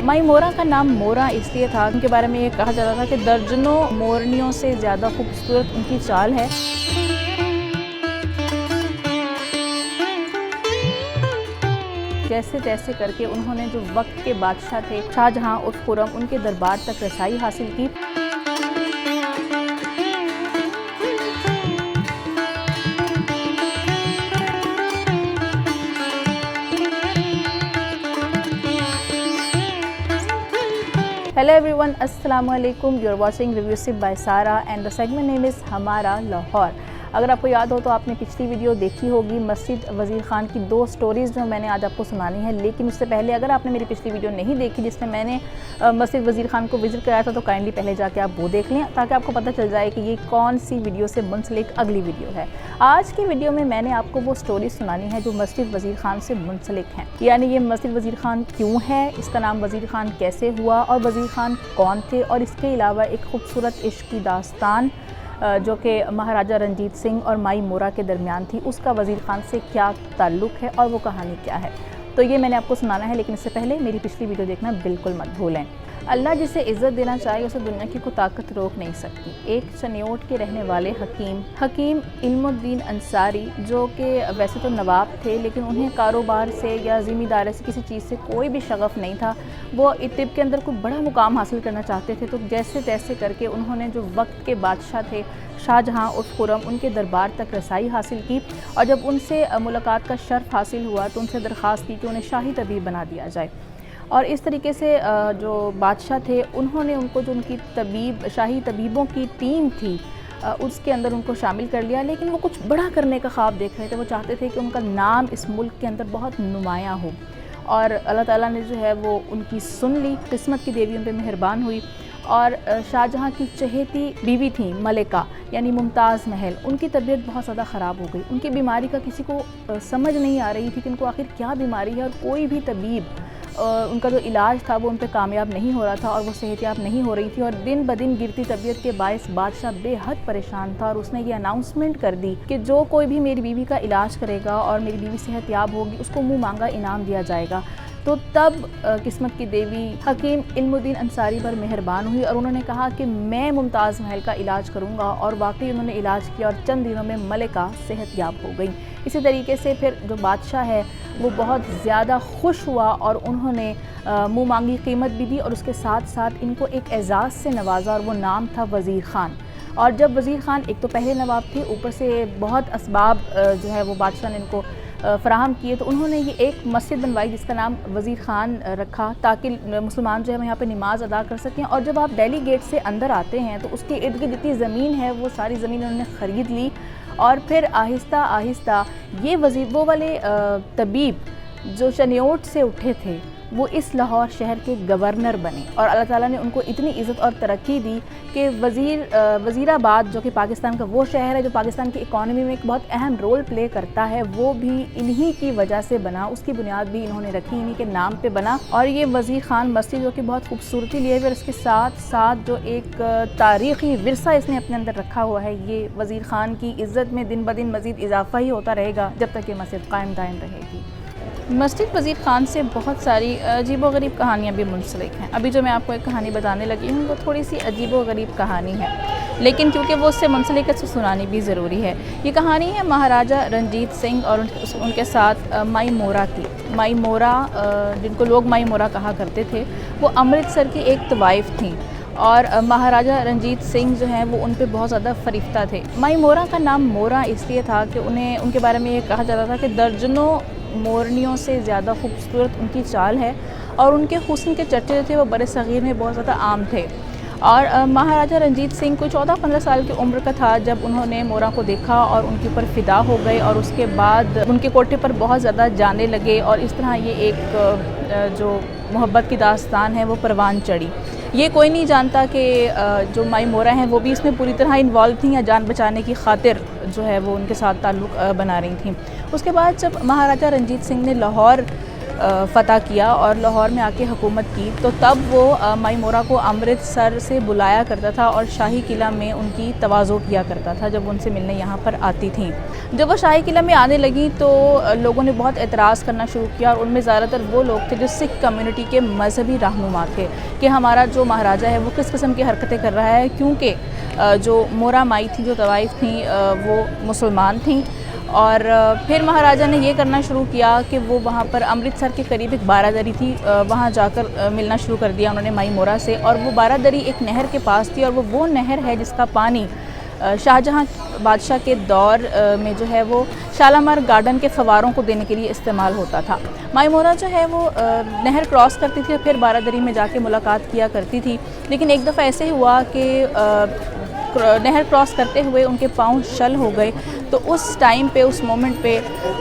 مائی مورا کا نام مورا اس لیے تھا، ان کے بارے میں یہ کہا جاتا تھا کہ درجنوں مورنیوں سے زیادہ خوبصورت ان کی چال ہے۔ جیسے تیسے کر کے انہوں نے جو وقت کے بادشاہ تھے شاہ جہاں اور خرم، ان کے دربار تک رسائی حاصل کی۔ Hello everyone, Assalamu alaikum. You are watching Reviewsip by Sara and the segment name is ہمارا لاہور۔ اگر آپ کو یاد ہو تو آپ نے پچھلی ویڈیو دیکھی ہوگی مسجد وزیر خان کی 2 سٹوریز جو میں نے آج آپ کو سنانی ہے، لیکن اس سے پہلے اگر آپ نے میری پچھلی ویڈیو نہیں دیکھی جس میں نے مسجد وزیر خان کو وزٹ کرایا تھا تو کائنڈلی پہلے جا کے آپ وہ دیکھ لیں تاکہ آپ کو پتہ چل جائے کہ یہ کون سی ویڈیو سے منسلک اگلی ویڈیو ہے۔ آج کی ویڈیو میں نے آپ کو وہ سٹوری سنانی ہے جو مسجد وزیر خان سے منسلک ہیں، یعنی یہ مسجد وزیر خان کیوں ہے، اس کا نام وزیر خان کیسے ہوا اور وزیر خان کون تھے، اور اس کے علاوہ ایک خوبصورت عشق کی داستان جو کہ مہاراجہ رنجیت سنگھ اور مائی مورا کے درمیان تھی، اس کا وزیر خان سے کیا تعلق ہے اور وہ کہانی کیا ہے، تو یہ میں نے آپ کو سنانا ہے۔ لیکن اس سے پہلے میری پچھلی ویڈیو دیکھنا بالکل مت بھولیں۔ اللہ جسے عزت دینا چاہے اسے دنیا کی کوئی طاقت روک نہیں سکتی۔ ایک چنیوٹ کے رہنے والے حکیم علم الدین انصاری، جو کہ ویسے تو نواب تھے لیکن انہیں کاروبار سے یا ذمہ داری سے کسی چیز سے کوئی بھی شغف نہیں تھا، وہ طب کے اندر کوئی بڑا مقام حاصل کرنا چاہتے تھے، تو جیسے تیسے کر کے انہوں نے جو وقت کے بادشاہ تھے شاہ جہاں اور خرم، ان کے دربار تک رسائی حاصل کی، اور جب ان سے ملاقات کا شرف حاصل ہوا تو ان سے درخواست کی کہ انہیں شاہی طبیب بنا دیا جائے، اور اس طریقے سے جو بادشاہ تھے انہوں نے ان کو جو ان کی شاہی طبیبوں کی ٹیم تھی اس کے اندر ان کو شامل کر لیا، لیکن وہ کچھ بڑا کرنے کا خواب دیکھ رہے تھے۔ وہ چاہتے تھے کہ ان کا نام اس ملک کے اندر بہت نمایاں ہو، اور اللہ تعالیٰ نے جو ہے وہ ان کی سن لی، قسمت کی دیوی ان پہ مہربان ہوئی، اور شاہ جہاں کی چہیتی بیوی تھیں ملکہ یعنی ممتاز محل، ان کی طبیعت بہت زیادہ خراب ہو گئی۔ ان کی بیماری کا کسی کو سمجھ نہیں آ رہی تھی کہ ان کو آخر کیا بیماری ہے، اور کوئی بھی طبیب ان کا جو علاج تھا وہ ان پہ کامیاب نہیں ہو رہا تھا، اور وہ صحت یاب نہیں ہو رہی تھی، اور دن بدن گرتی طبیعت کے باعث بادشاہ بے حد پریشان تھا، اور اس نے یہ اناؤنسمنٹ کر دی کہ جو کوئی بھی میری بیوی کا علاج کرے گا اور میری بیوی صحت یاب ہوگی اس کو منہ مانگا انعام دیا جائے گا۔ تو تب قسمت کی دیوی حکیم علم الدین انصاری پر مہربان ہوئی، اور انہوں نے کہا کہ میں ممتاز محل کا علاج کروں گا، اور واقعی انہوں نے علاج کیا اور چند دنوں میں ملکہ صحت یاب ہو گئی۔ اسی طریقے سے پھر جو بادشاہ ہے وہ بہت زیادہ خوش ہوا، اور انہوں نے منہ مانگی قیمت بھی دی، اور اس کے ساتھ ساتھ ان کو ایک اعزاز سے نوازا، اور وہ نام تھا وزیر خان۔ اور جب وزیر خان ایک تو پہلے نواب تھے، اوپر سے بہت اسباب جو ہے وہ بادشاہ نے ان کو فراہم کیے، تو انہوں نے یہ ایک مسجد بنوائی جس کا نام وزیر خان رکھا تاکہ مسلمان جو ہے یہاں پہ نماز ادا کر سکیں۔ اور جب آپ ڈیلی گیٹ سے اندر آتے ہیں تو اس کے ارد گرد جتنی زمین ہے وہ ساری زمین انہوں نے خرید لی، اور پھر آہستہ آہستہ یہ وہ والے طبیب جو چنیوٹ سے اٹھے تھے وہ اس لاہور شہر کے گورنر بنے، اور اللہ تعالیٰ نے ان کو اتنی عزت اور ترقی دی کہ وزیر آباد جو کہ پاکستان کا وہ شہر ہے جو پاکستان کی اکانومی میں ایک بہت اہم رول پلے کرتا ہے، وہ بھی انہی کی وجہ سے بنا، اس کی بنیاد بھی انہوں نے رکھی، انہی کے نام پہ بنا۔ اور یہ وزیر خان مسجد جو کہ بہت خوبصورتی لیے ہوئے، اور اس کے ساتھ ساتھ جو ایک تاریخی ورثہ اس نے اپنے اندر رکھا ہوا ہے، یہ وزیر خان کی عزت میں دن بدن مزید اضافہ ہی ہوتا رہے گا جب تک یہ مسجد قائم دائم رہے گی۔ مسجد وزیر خان سے بہت ساری عجیب و غریب کہانیاں بھی منسلک ہیں۔ ابھی جو میں آپ کو ایک کہانی بتانے لگی ہوں وہ تھوڑی سی عجیب و غریب کہانی ہے، لیکن کیونکہ وہ اس سے منسلک ہے تو سنانی بھی ضروری ہے۔ یہ کہانی ہے مہاراجہ رنجیت سنگھ اور ان کے ساتھ مائی مورا کی۔ مائی مورا جن کو لوگ مائی مورا کہا کرتے تھے، وہ امرتسر کی ایک طوائف تھیں، اور مہاراجہ رنجیت سنگھ جو ہیں وہ ان پہ بہت زیادہ فریفتہ تھے۔ مائی مورا کا نام مورا اس لیے تھا کہ ان کے بارے میں یہ کہا جاتا تھا کہ درجنوں مورنیوں سے زیادہ خوبصورت ان کی چال ہے، اور ان کے حسن کے چرچے جو تھے وہ بر صغیر میں بہت زیادہ عام تھے۔ اور مہاراجہ رنجیت سنگھ کوئی 14-15 سال کی عمر کا تھا جب انہوں نے مورا کو دیکھا اور ان کے اوپر فدا ہو گئے، اور اس کے بعد ان کے کوٹھے پر بہت زیادہ جانے لگے، اور اس طرح یہ ایک جو محبت کی داستان ہے وہ پروان چڑھی۔ یہ کوئی نہیں جانتا کہ جو مائی مورا ہیں وہ بھی اس میں پوری طرح انوالو تھیں یا جان بچانے کی خاطر جو ہے وہ ان کے ساتھ تعلق بنا رہی تھیں۔ اس کے بعد جب مہاراجہ رنجیت سنگھ نے لاہور فتح کیا اور لاہور میں آ کے حکومت کی، تو تب وہ مائی مورا کو امرتسر سے بلایا کرتا تھا اور شاہی قلعہ میں ان کی تواضع کیا کرتا تھا جب ان سے ملنے یہاں پر آتی تھیں۔ جب وہ شاہی قلعہ میں آنے لگیں تو لوگوں نے بہت اعتراض کرنا شروع کیا، اور ان میں زیادہ تر وہ لوگ تھے جو سکھ کمیونٹی کے مذہبی رہنما تھے کہ ہمارا جو مہاراجہ ہے وہ کس قسم کی حرکتیں کر رہا ہے، کیونکہ جو مورا مائی تھی، جو طوائف تھیں، وہ مسلمان تھیں۔ اور پھر مہاراجہ نے یہ کرنا شروع کیا کہ وہ وہاں پر امرتسر کے قریب ایک بارہ دری تھی، وہاں جا کر ملنا شروع کر دیا انہوں نے مائی مورا سے، اور وہ بارہ دری ایک نہر کے پاس تھی، اور وہ نہر ہے جس کا پانی شاہ جہاں بادشاہ کے دور میں جو ہے وہ شالامار گارڈن کے فواروں کو دینے کے لیے استعمال ہوتا تھا۔ مائی مورا جو ہے وہ نہر کراس کرتی تھی، پھر بارہ دری میں جا کے ملاقات کیا کرتی تھی، لیکن ایک دفعہ ایسے ہی ہوا کہ نہر کراس کرتے ہوئے ان کے پاؤں شل ہو گئے، تو اس ٹائم پہ، اس مومنٹ پہ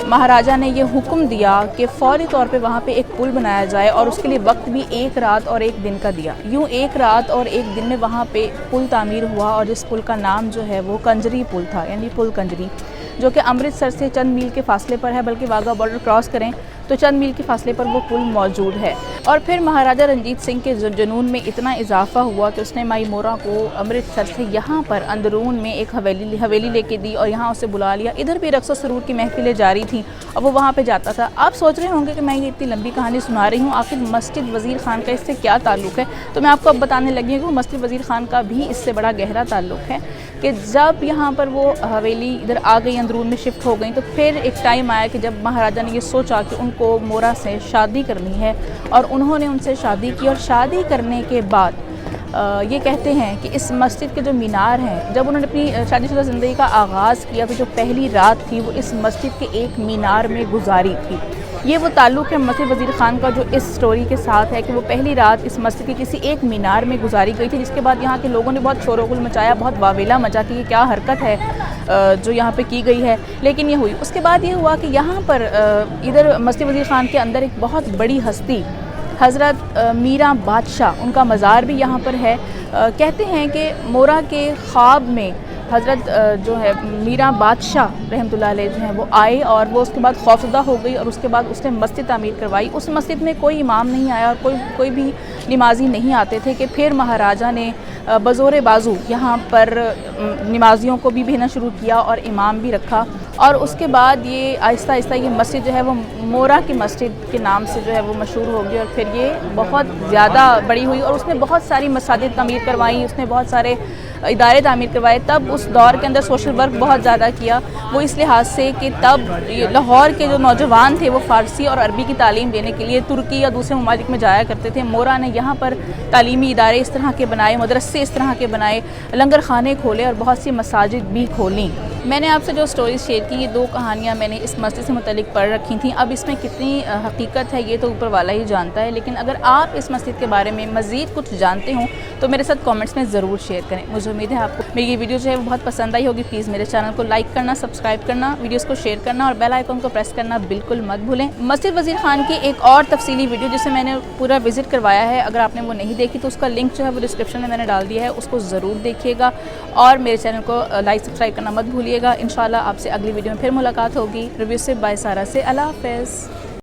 مہاراجہ نے یہ حکم دیا کہ فوری طور پہ وہاں پہ ایک پل بنایا جائے، اور اس کے لیے وقت بھی 1 رات اور 1 دن کا دیا۔ یوں 1 رات اور 1 دن میں وہاں پہ پل تعمیر ہوا، اور جس پل کا نام جو ہے وہ کنجری پل تھا، یعنی پل کنجری، جو کہ امرتسر سے چند میل کے فاصلے پر ہے، بلکہ واغہ بارڈر کراس کریں تو چند میل کے فاصلے پر وہ پل موجود ہے۔ اور پھر مہاراجہ رنجیت سنگھ کے جنون میں اتنا اضافہ ہوا کہ اس نے مائی مورا کو امرتسر سے یہاں پر اندرون میں ایک حویلی لے کے دی، اور یہاں اسے بلا لیا۔ ادھر بھی رقص و سرور کی محفلیں جاری تھیں، اور وہ وہاں پہ جاتا تھا۔ آپ سوچ رہے ہوں گے کہ میں یہ اتنی لمبی کہانی سنا رہی ہوں، آخر مسجد وزیر خان کا اس سے کیا تعلق ہے؟ تو میں آپ کو اب بتانے لگی ہوں کہ مسجد وزیر خان کا بھی اس سے بڑا گہرا تعلق ہے کہ جب یہاں پر وہ حویلی ادھر آ گئی، اندرون میں شفٹ ہو گئیں، تو پھر ایک ٹائم آیا کہ جب مہاراجہ نے یہ سوچا کہ ان کو مورا سے شادی کرنی ہے، اور انہوں نے ان سے شادی کی، اور شادی کرنے کے بعد یہ کہتے ہیں کہ اس مسجد کے جو مینار ہیں، جب انہوں نے اپنی شادی شدہ زندگی کا آغاز کیا تو جو پہلی رات تھی وہ اس مسجد کے ایک مینار میں گزاری تھی۔ یہ وہ تعلق ہے مسجد وزیر خان کا جو اس سٹوری کے ساتھ ہے کہ وہ پہلی رات اس مسجد کے کسی ایک مینار میں گزاری گئی تھی، جس کے بعد یہاں کے لوگوں نے بہت شور و غل مچایا، بہت واویلا مچا کہ یہ کیا حرکت ہے جو یہاں پہ کی گئی ہے، لیکن یہ ہوئی۔ اس کے بعد یہ ہوا کہ یہاں پر ادھر مسجد وزیر خان کے اندر ایک بہت بڑی ہستی حضرت میراں بادشاہ، ان کا مزار بھی یہاں پر ہے۔ کہتے ہیں کہ مورا کے خواب میں حضرت جو ہے میراں بادشاہ رحمۃ اللہ علیہ جو ہیں وہ آئے، اور وہ اس کے بعد خوفزدہ ہو گئی، اور اس کے بعد اس نے مسجد تعمیر کروائی۔ اس مسجد میں کوئی امام نہیں آیا، اور کوئی بھی نمازی نہیں آتے تھے، کہ پھر مہاراجہ نے بزور بازو یہاں پر نمازیوں کو بھی بھیجنا شروع کیا، اور امام بھی رکھا، اور اس کے بعد یہ آہستہ آہستہ یہ مسجد جو ہے وہ مورا کی مسجد کے نام سے جو ہے وہ مشہور ہو گئی، اور پھر یہ بہت زیادہ بڑی ہوئی، اور اس نے بہت ساری مساجد تعمیر کروائیں، اس نے بہت سارے ادارے تعمیر کروائے۔ تب اس دور کے اندر سوشل ورک بہت زیادہ کیا، وہ اس لحاظ سے کہ تب لاہور کے جو نوجوان تھے وہ فارسی اور عربی کی تعلیم دینے کے لیے ترکی یا دوسرے ممالک میں جایا کرتے تھے۔ مورا نے یہاں پر تعلیمی ادارے اس طرح کے بنائے، مدرسے اس طرح کے بنائے، لنگر خانے کھولے، اور بہت سی مساجد بھی کھولیں۔ میں نے آپ سے جو سٹوریز شیئر کی، یہ 2 کہانیاں میں نے اس مسجد سے متعلق پڑھ رکھی تھیں۔ اب اس میں کتنی حقیقت ہے یہ تو اوپر والا ہی جانتا ہے، لیکن اگر آپ اس مسجد کے بارے میں مزید کچھ جانتے ہوں تو میرے ساتھ کامنٹس میں ضرور شیئر کریں۔ مجھے امید ہے آپ کو میری یہ ویڈیو جو ہے وہ بہت پسند آئی ہوگی۔ پلیز میرے چینل کو لائک کرنا، سبسکرائب کرنا، ویڈیوز کو شیئر کرنا، اور بیل آئیکن کو پریس کرنا بالکل مت بھولیں۔ مسجد وزیر خان کی ایک اور تفصیلی ویڈیو جسے میں نے پورا وزٹ کروایا ہے، اگر آپ نے وہ نہیں دیکھی تو اس کا لنک جو ہے وہ ڈسکرپشن میں نے ڈال دیا ہے، اس کو ضرور دیکھیے گا، اور میرے چینل کو لائک سبسکرائب کرنا مت بھولیے گا۔ انشاءاللہ آپ سے اگلی ویڈیو میں پھر ملاقات ہوگی۔ ریویو سے بائی سارہ سے، اللہ حافظ۔